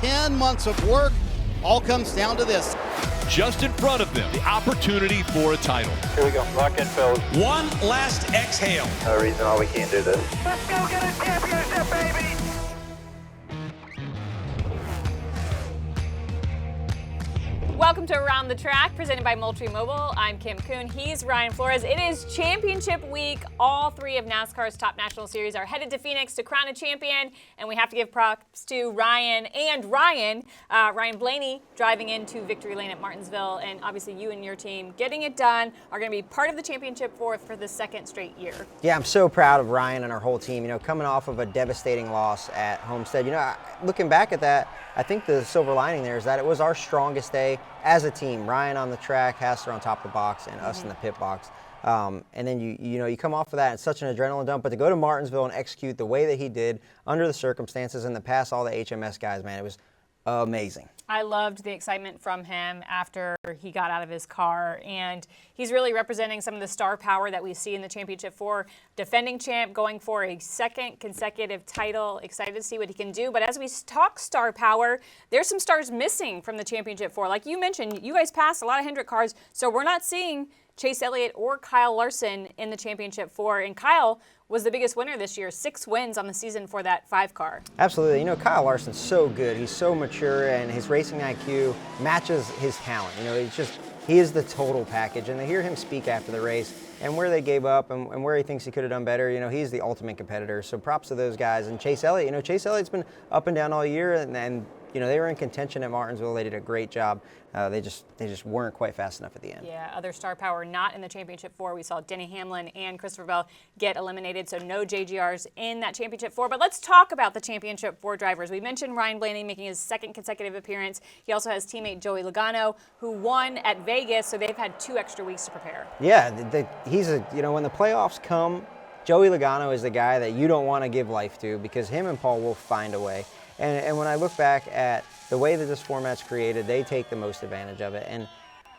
10 months of work all comes down to this. Just in front of them, the opportunity for a title. Here we go. Lock in, fellas. One last exhale. No reason why we can't do this. Let's go get a championship, baby! Welcome to Around the Track, presented by Moultrie Mobile. I'm Kim Coon. He's Ryan Flores. It is championship week. All three of NASCAR's top national series are headed to Phoenix to crown a champion, and we have to give props to Ryan and Ryan Blaney driving into victory lane at Martinsville, and obviously you and your team getting it done are going to be part of the championship for the second straight year. Yeah, I'm so proud of Ryan and our whole team. You know, coming off of a devastating loss at Homestead. You know, looking back at that, I think the silver lining there is that it was our strongest day as a team. Ryan on the track, Hassler on top of the box, and us in the pit box. And then you come off of that, it's such an adrenaline dump. But to go to Martinsville and execute the way that he did under the circumstances and to pass all the HMS guys, man, it was amazing. I loved the excitement from him after he got out of his car, and he's really representing some of the star power that we see in the Championship 4. Defending champ, going for a second consecutive title. Excited to see what he can do. But as we talk star power, there's some stars missing from the Championship 4. Like you mentioned, you guys passed a lot of Hendrick cars, so we're not seeing Chase Elliott or Kyle Larson in the Championship 4. And Kyle was the biggest winner this year, 6 wins on the season for that 5 car. Absolutely. You know, Kyle Larson's so good. He's so mature, and his racing IQ matches his talent. You know, he is the total package. And to hear him speak after the race and where they gave up and where he thinks he could have done better, you know, he's the ultimate competitor. So props to those guys. And Chase Elliott, you know, Chase Elliott's been up and down all year, and you know, they were in contention at Martinsville. They did a great job. They just weren't quite fast enough at the end. Yeah, other star power not in the Championship 4. We saw Denny Hamlin and Christopher Bell get eliminated, so no JGRs in that Championship 4. But let's talk about the Championship 4 drivers. We mentioned Ryan Blaney making his second consecutive appearance. He also has teammate Joey Logano, who won at Vegas, so they've had 2 extra weeks to prepare. Yeah, you know, when the playoffs come, Joey Logano is the guy that you don't want to give life to, because him and Paul will find a way. And when I look back at the way that this format's created, they take the most advantage of it. And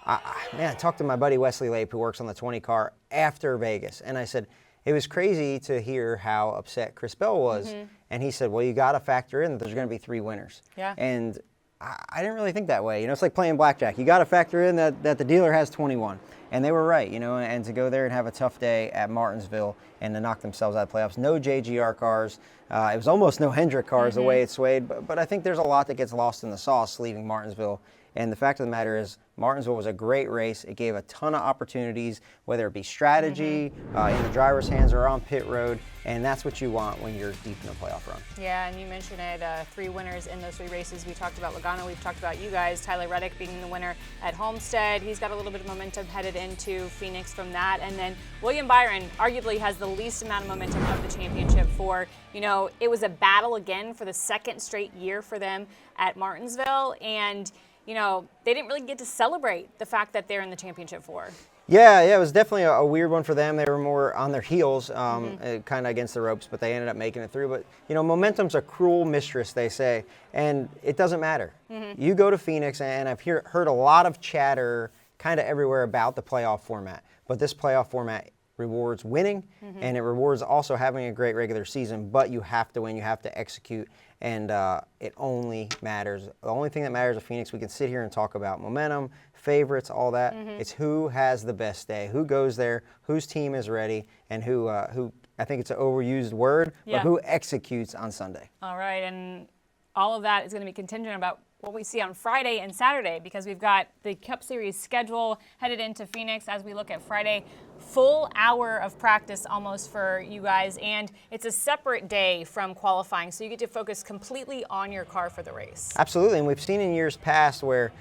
I talked to my buddy Wesley Lape, who works on the 20 car, after Vegas, and I said, it was crazy to hear how upset Chris Bell was. And he said, well, you got to factor in that there's going to be 3 winners. Yeah. And I didn't really think that way. You know, it's like playing blackjack. You got to factor in that the dealer has 21. And they were right, you know, and to go there and have a tough day at Martinsville and to knock themselves out of the playoffs. No JGR cars. It was almost no Hendrick cars the way it swayed. But I think there's a lot that gets lost in the sauce leaving Martinsville. And the fact of the matter is, Martinsville was a great race. It gave a ton of opportunities, whether it be strategy, in the driver's hands or on pit road, and that's what you want when you're deep in a playoff run. Yeah, and you mentioned it, 3 winners in those 3 races. We talked about Logano, we've talked about you guys, Tyler Reddick being the winner at Homestead. He's got a little bit of momentum headed into Phoenix from that. And then William Byron arguably has the least amount of momentum of the Championship 4. You know, it was a battle again for the second straight year for them at Martinsville, and you know, they didn't really get to celebrate the fact that they're in the Championship 4. Yeah, it was definitely a weird one for them. They were more on their heels, kind of against the ropes, but they ended up making it through. But, you know, momentum's a cruel mistress, they say, and it doesn't matter. You go to Phoenix, and I've heard a lot of chatter kind of everywhere about the playoff format, but this playoff format rewards winning, and it rewards also having a great regular season, but you have to win, you have to execute, and it only matters. The only thing that matters at Phoenix, we can sit here and talk about momentum, favorites, all that. It's who has the best day, who goes there, whose team is ready, and who I think it's an overused word, but who executes on Sunday. All right, and all of that is going to be contingent about what we see on Friday and Saturday, because we've got the Cup Series schedule headed into Phoenix as we look at Friday. Full hour of practice almost for you guys, and it's a separate day from qualifying, so you get to focus completely on your car for the race. Absolutely, and we've seen in years past where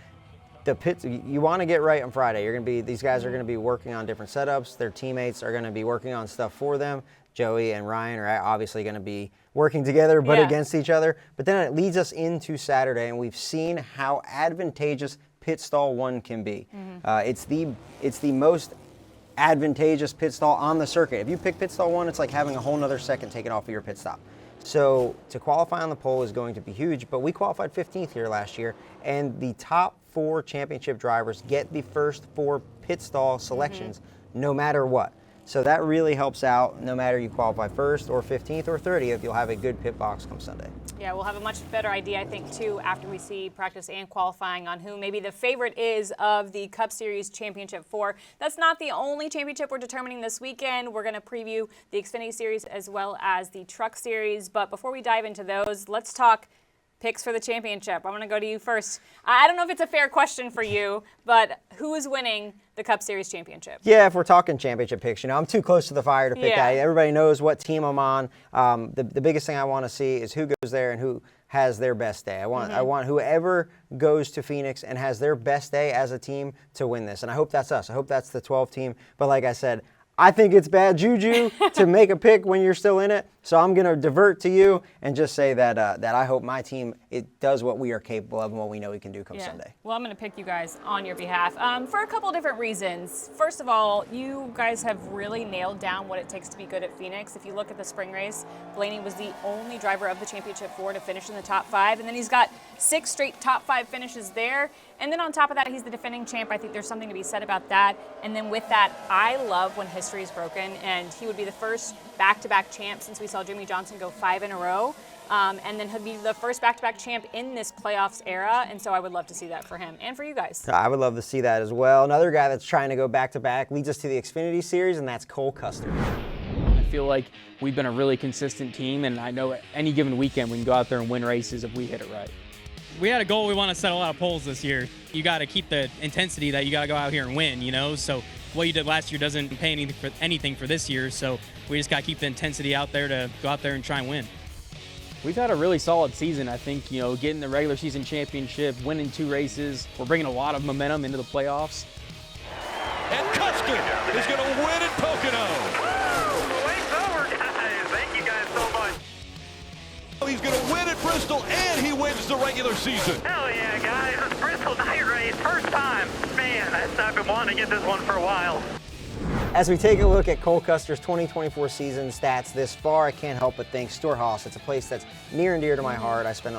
the pits, you want to get right on Friday. These guys are going to be working on different setups. Their teammates are going to be working on stuff for them. Joey and Ryan are obviously going to be working together but against each other. But then it leads us into Saturday, and we've seen how advantageous pit stall 1 can be. It's the most advantageous pit stall on the circuit. If you pick pit stall 1, it's like having a whole nother second taken off of your pit stop. So to qualify on the pole is going to be huge, but we qualified 15th here last year, and the top 4 championship drivers get the first 4 pit stall selections no matter what. So that really helps out. No matter you qualify first or 15th or 30th, you'll have a good pit box come Sunday. Yeah, we'll have a much better idea, I think, too, after we see practice and qualifying on who maybe the favorite is of the Cup Series Championship 4. That's not the only championship we're determining this weekend. We're going to preview the Xfinity Series as well as the Truck Series. But before we dive into those, let's talk picks for the championship. I'm going to go to you first. I don't know if it's a fair question for you, but who is winning the Cup Series Championship? Yeah, if we're talking championship picks, I'm too close to the fire to pick. Yeah. Everybody knows what team I'm on. The biggest thing I want to see is who goes there and who has their best day. I want whoever goes to Phoenix and has their best day as a team to win this. And I hope that's us. I hope that's the 12 team. But like I said, I think it's bad juju to make a pick when you're still in it. So I'm going to divert to you and just say that I hope my team does what we are capable of and what we know we can do come Sunday. Well, I'm going to pick you guys on your behalf for a couple of different reasons. First of all, you guys have really nailed down what it takes to be good at Phoenix. If you look at the spring race, Blaney was the only driver of the Championship 4 to finish in the top 5, and then he's got 6 straight top 5 finishes there. And then on top of that, he's the defending champ. I think there's something to be said about that. And then with that, I love when history is broken, and he would be the first back-to-back champ since we saw Jimmy Johnson go 5 in a row. And then he'll be the first back-to-back champ in this playoffs era, and so I would love to see that for him and for you guys. I would love to see that as well. Another guy that's trying to go back-to-back leads us to the Xfinity Series, and that's Cole Custer. I feel like we've been a really consistent team, and I know any given weekend we can go out there and win races if we hit it right. We had a goal. We want to set a lot of poles this year. You got to keep the intensity that you got to go out here and win, So what you did last year doesn't pay anything for this year. So we just got to keep the intensity out there to go out there and try and win. We've had a really solid season. I think, getting the regular season championship, winning 2 races. We're bringing a lot of momentum into the playoffs. And Custer is going to win at Pocono. Wait's over, guys. Thank you guys so much. He's going to win at Bristol, and he wins the regular season. Hell yeah, guys. It's Bristol night race. First time. Man, I've been wanting to get this one for a while. As we take a look at Cole Custer's 2024 season stats this far, I can't help but think Storehouse. It's a place that's near and dear to my heart. I spent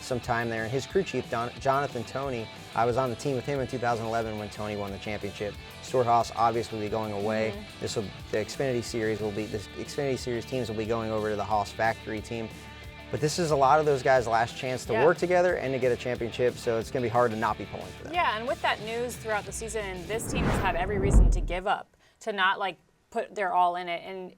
some time there, and his crew chief, Jonathan Toney, I was on the team with him in 2011 when Tony won the championship. Storehouse obviously will be going away. The Xfinity Series teams will be going over to the Haas factory team. But this is a lot of those guys' last chance to work together and to get a championship, so it's going to be hard to not be pulling for them. Yeah, and with that news throughout the season, this team has had every reason to give up, to not put their all in it, and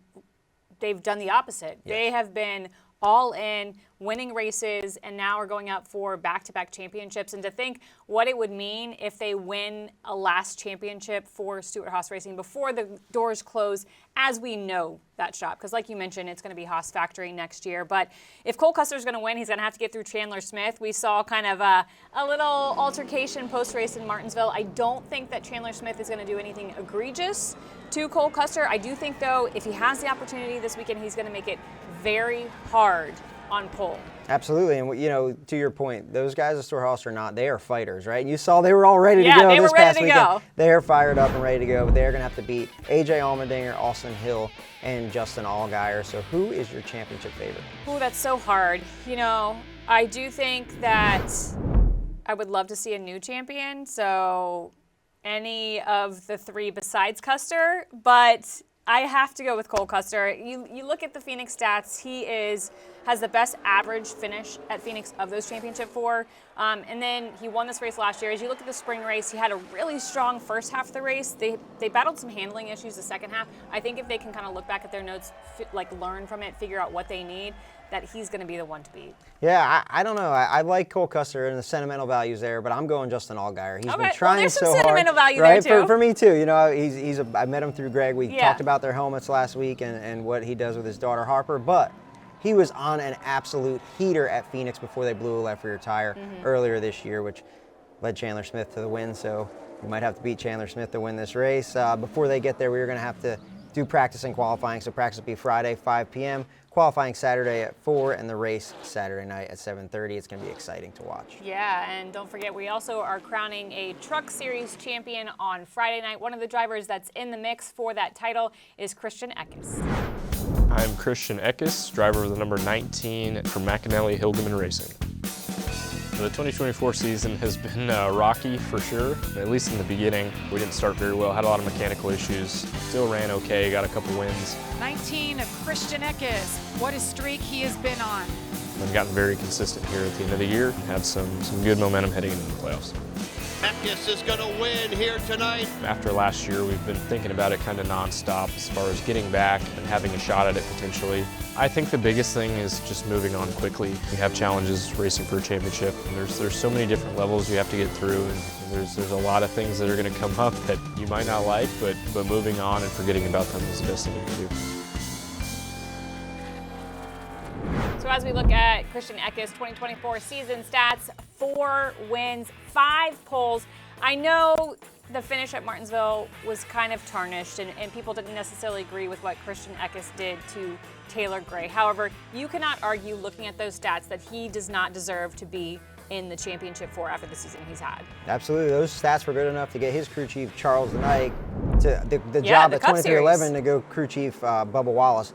they've done the opposite. Yes. They have been all in, winning races, and now are going out for back-to-back championships. And to think what it would mean if they win a last championship for Stewart-Haas Racing before the doors close, as we know that shop. Because like you mentioned, it's going to be Haas Factory next year. But if Cole Custer's going to win, he's going to have to get through Chandler Smith. We saw kind of a little altercation post-race in Martinsville. I don't think that Chandler Smith is going to do anything egregious to Cole Custer. I do think, though, if he has the opportunity this weekend, he's going to make it very hard on Cole. Absolutely, and to your point, those guys at Storehouse they are fighters, right? You saw they were all ready to go they this were ready past to weekend. go. They're fired up and ready to go, but they're going to have to beat AJ Allmendinger, Austin Hill, and Justin Allgaier. So who is your championship favorite? Ooh, that's so hard. I do think that I would love to see a new champion, so any of the 3 besides Custer, but I have to go with Cole Custer. You look at the Phoenix stats, he has the best average finish at Phoenix of those championship 4. And then he won this race last year. As you look at the spring race, he had a really strong first half of the race. They battled some handling issues the second half. I think if they can kind of look back at their notes, learn from it, figure out what they need, that he's going to be the one to beat. Yeah, I don't know. I like Cole Custer and the sentimental values there, but I'm going Justin Allgaier. He's been trying so hard. There's some sentimental value right? there, too. For me, too. I met him through Greg. We talked about their helmets last week and what he does with his daughter, Harper, but he was on an absolute heater at Phoenix before they blew a left rear tire earlier this year, which led Chandler Smith to the win, so we might have to beat Chandler Smith to win this race. Before they get there, we were going to have to do practice and qualifying, so practice will be Friday, 5 p.m., qualifying Saturday at 4, and the race Saturday night at 7:30. It's going to be exciting to watch. Yeah, and don't forget, we also are crowning a Truck Series champion on Friday night. One of the drivers that's in the mix for that title is Christian Eckes. I'm Christian Eckes, driver of the number 19 for McAnally Hildeman Racing. The 2024 season has been rocky for sure, at least in the beginning. We didn't start very well, had a lot of mechanical issues, still ran okay, got a couple wins. 19 of Christian Eckes, what a streak he has been on. I've gotten very consistent here at the end of the year, had some good momentum heading into the playoffs. Eckes is going to win here tonight. After last year, we've been thinking about it kind of nonstop as far as getting back and having a shot at it potentially. I think the biggest thing is just moving on quickly. We have challenges racing for a championship, and there's so many different levels you have to get through, and there's a lot of things that are going to come up that you might not like, but moving on and forgetting about them is the best thing you can do. So as we look at Christian Eckes' 2024 season stats, 4 wins, 5 poles. I know the finish at Martinsville was kind of tarnished, and people didn't necessarily agree with what Christian Eckes did to Taylor Gray. However, you cannot argue looking at those stats that he does not deserve to be in the championship 4 after the season he's had. Absolutely, those stats were good enough to get his crew chief, Charles Knight, to the job at 2311 to go crew chief Bubba Wallace.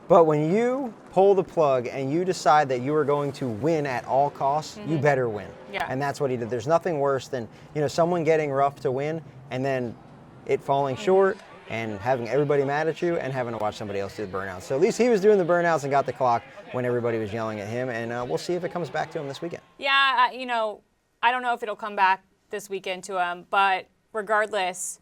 But when you pull the plug and you decide that you are going to win at all costs, you better win. Yeah. And that's what he did. There's nothing worse than, someone getting rough to win and then it falling short and having everybody mad at you and having to watch somebody else do the burnouts. So at least he was doing the burnouts and got the clock when everybody was yelling at him, and we'll see if it comes back to him this weekend. Yeah, I don't know if it'll come back this weekend to him, but regardless,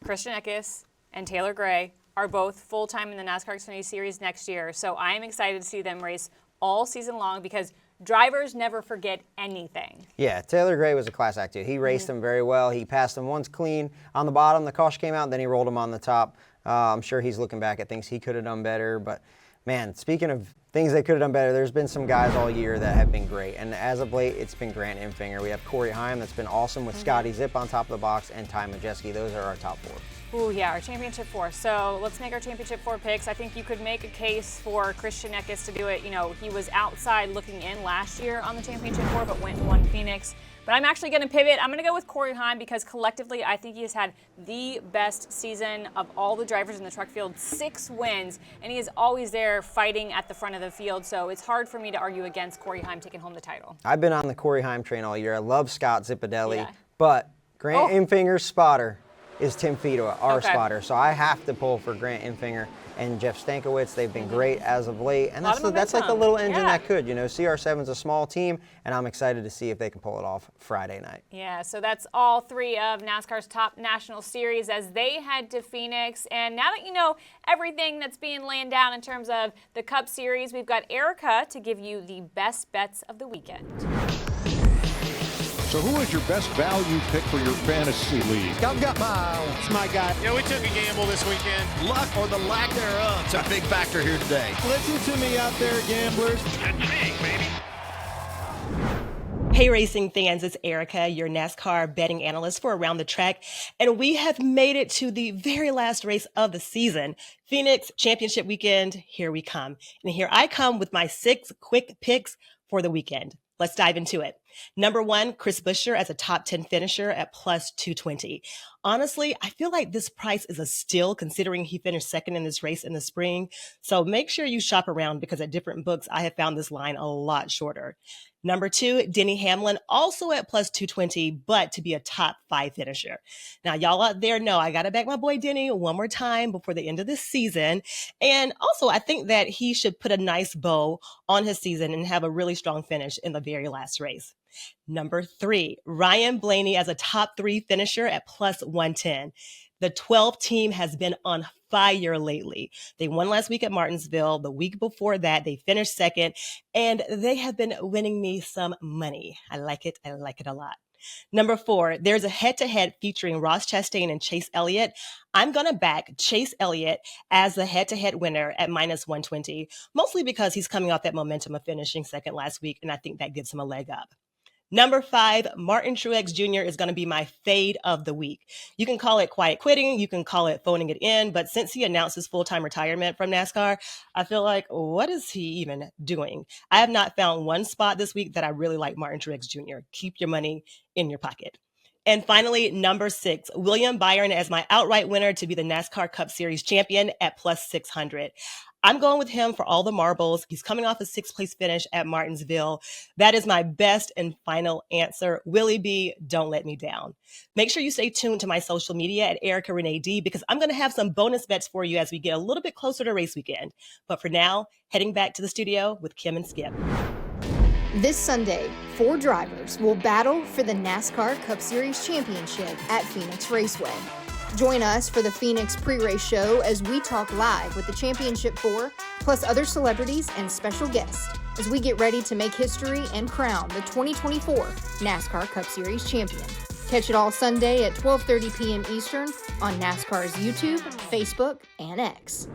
Christian Eckes and Taylor Gray are both full-time in the NASCAR Xfinity Series next year. So I am excited to see them race all season long because drivers never forget anything. Yeah, Taylor Gray was a class act too. He raced him very well. He passed him once clean on the bottom. The caution came out, and then he rolled him on the top. I'm sure he's looking back at things he could have done better. But, man, speaking of things they could have done better, there's been some guys all year that have been great. And as of late, it's been Grant Enfinger. We have Corey Heim that's been awesome with Scotty Zip on top of the box and Ty Majeski. Those are our top 4. Ooh, yeah, our championship 4. So let's make our championship 4 picks. I think you could make a case for Christian Eckes to do it. He was outside looking in last year on the championship 4, but went and won Phoenix. But I'm actually going to pivot. I'm going to go with Corey Heim because collectively I think he has had the best season of all the drivers in the truck field. 6 wins, and he is always there fighting at the front of the field. So it's hard for me to argue against Corey Heim taking home the title. I've been on the Corey Heim train all year. I love Scott Zipadelli, but Grant Enfinger's spotter is Tim Fido, our spotter. So I have to pull for Grant Enfinger and Jeff Stankiewicz. They've been great as of late. And that's like the little engine that could. CR7's a small team, and I'm excited to see if they can pull it off Friday night. Yeah, so that's all 3 of NASCAR's top national series as they head to Phoenix. And now that you know everything that's being laid down in terms of the Cup Series, we've got ARCA to give you the best bets of the weekend. So who is your best value pick for your fantasy league? I've got Miles, my guy. Yeah, we took a gamble this weekend. Luck or the lack thereof. It's a big factor here today. Listen to me out there, gamblers. That's big, baby. Hey racing fans, it's Erica, your NASCAR betting analyst for Around the Track, and we have made it to the very last race of the season. Phoenix Championship Weekend, here we come. And here I come with my 6 quick picks for the weekend. Let's dive into it. Number 1, Chris Buescher as a top 10 finisher at plus 220. Honestly, I feel like this price is a steal considering he finished second in this race in the spring. So make sure you shop around because at different books, I have found this line a lot shorter. Number 2, Denny Hamlin, also at plus 220, but to be a top 5 finisher. Now, y'all out there know I got to back my boy Denny one more time before the end of this season. And also, I think that he should put a nice bow on his season and have a really strong finish in the very last race. Number 3, Ryan Blaney as a top 3 finisher at plus 110. The 12 team has been on fire lately. They won last week at Martinsville. The week before that, they finished second, and they have been winning me some money. I like it. I like it a lot. Number 4, there's a head-to-head featuring Ross Chastain and Chase Elliott. I'm going to back Chase Elliott as the head-to-head winner at minus 120, mostly because he's coming off that momentum of finishing second last week, and I think that gives him a leg up. Number 5, Martin Truex Jr. is going to be my fade of the week. You can call it quiet quitting. You can call it phoning it in. But since he announced his full-time retirement from NASCAR, I feel like, what is he even doing? I have not found one spot this week that I really like Martin Truex Jr. Keep your money in your pocket. And finally, number 6, William Byron as my outright winner to be the NASCAR Cup Series champion at plus 600. I'm going with him for all the marbles. He's coming off a 6th place finish at Martinsville. That is my best and final answer. Willie B, don't let me down. Make sure you stay tuned to my social media at Erica Renee D, because I'm going to have some bonus bets for you as we get a little bit closer to race weekend. But for now, heading back to the studio with Kim and Skip. This Sunday, 4 drivers will battle for the NASCAR Cup Series Championship at Phoenix Raceway. Join us for the Phoenix pre-race show as we talk live with the Championship 4, plus other celebrities and special guests, as we get ready to make history and crown the 2024 NASCAR Cup Series champion. Catch it all Sunday at 12:30 p.m. Eastern on NASCAR's YouTube, Facebook, and X.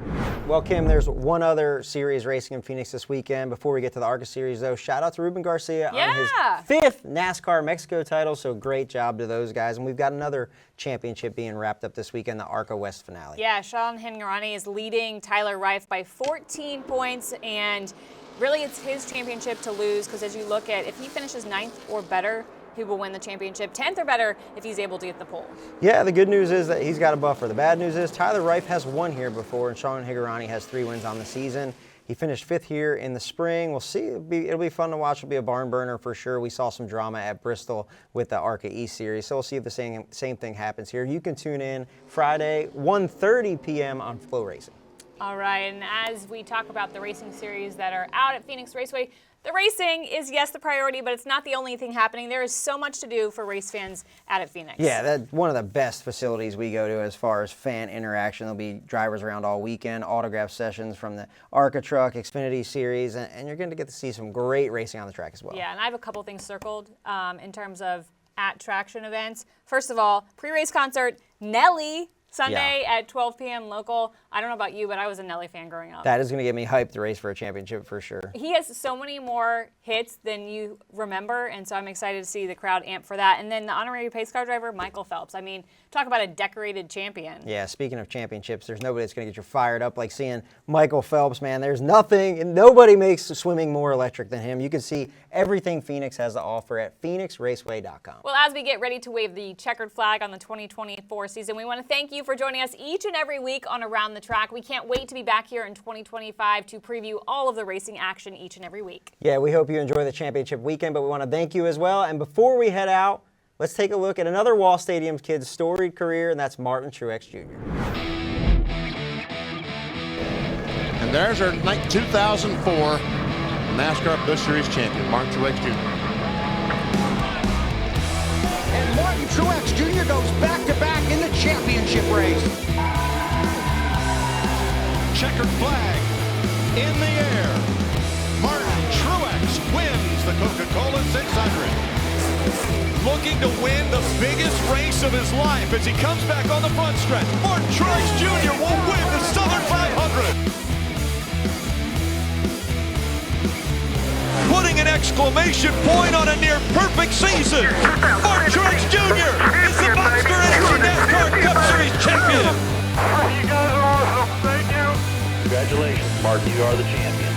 Well, Kim, there's one other series racing in Phoenix this weekend. Before we get to the ARCA series, though, shout out to Ruben Garcia on his 5th NASCAR Mexico title. So great job to those guys. And we've got another championship being wrapped up this weekend, the ARCA West finale. Yeah, Sean Hingorani is leading Tyler Reif by 14 points, and really it's his championship to lose, because as you look at, if he finishes 9th or better, he will win the championship. 10th or better if he's able to get the pole. Yeah, the good news is that he's got a buffer. The bad news is Tyler Reif has won here before, and Sean Hingorani has 3 wins on the season. He finished 5th here in the spring. We'll see. It'll be fun to watch. It'll be a barn burner for sure. We saw some drama at Bristol with the ARCA East Series, so we'll see if the same thing happens here. You can tune in Friday, 1:30 p.m. on Flow Racing. All right, and as we talk about the racing series that are out at Phoenix Raceway, the racing is, yes, the priority, but it's not the only thing happening. There is so much to do for race fans out at Phoenix. Yeah, that's one of the best facilities we go to as far as fan interaction. There'll be drivers around all weekend, autograph sessions from the ARCA truck, Xfinity series, and you're going to get to see some great racing on the track as well. Yeah, and I have a couple things circled in terms of At-Tracktion events. First of all, pre-race concert, Nelly, Sunday at 12 p.m. local. I don't know about you, but I was a Nelly fan growing up. That is going to get me hyped to race for a championship for sure. He has so many more hits than you remember, and so I'm excited to see the crowd amp for that. And then the honorary pace car driver, Michael Phelps. I mean, talk about a decorated champion. Yeah, speaking of championships, there's nobody that's going to get you fired up like seeing Michael Phelps, man. There's nothing, and nobody makes swimming more electric than him. You can see everything Phoenix has to offer at phoenixraceway.com. Well, as we get ready to wave the checkered flag on the 2024 season, we want to thank you for joining us each and every week on Around the Track. We can't wait to be back here in 2025 to preview all of the racing action each and every week. Yeah, we hope you enjoy the championship weekend, but we want to thank you as well. And before we head out, let's take a look at another Wall Stadium kid's storied career, and that's Martin Truex Jr. And there's our 2004 NASCAR Cup Series champion, Martin Truex Jr. And Martin Truex Jr. goes back-to-back in the championship race. Checkered flag in the air. Martin Truex wins the Coca-Cola 600. Looking to win the biggest race of his life as he comes back on the front stretch. Martin Truex Jr. will win the Southern 500. Putting an exclamation point on a near perfect season. Martin Truex Jr. is the Monster Energy NASCAR Cup Series champion. You guys are awesome. Thank you. Congratulations, Martin. You are the champion.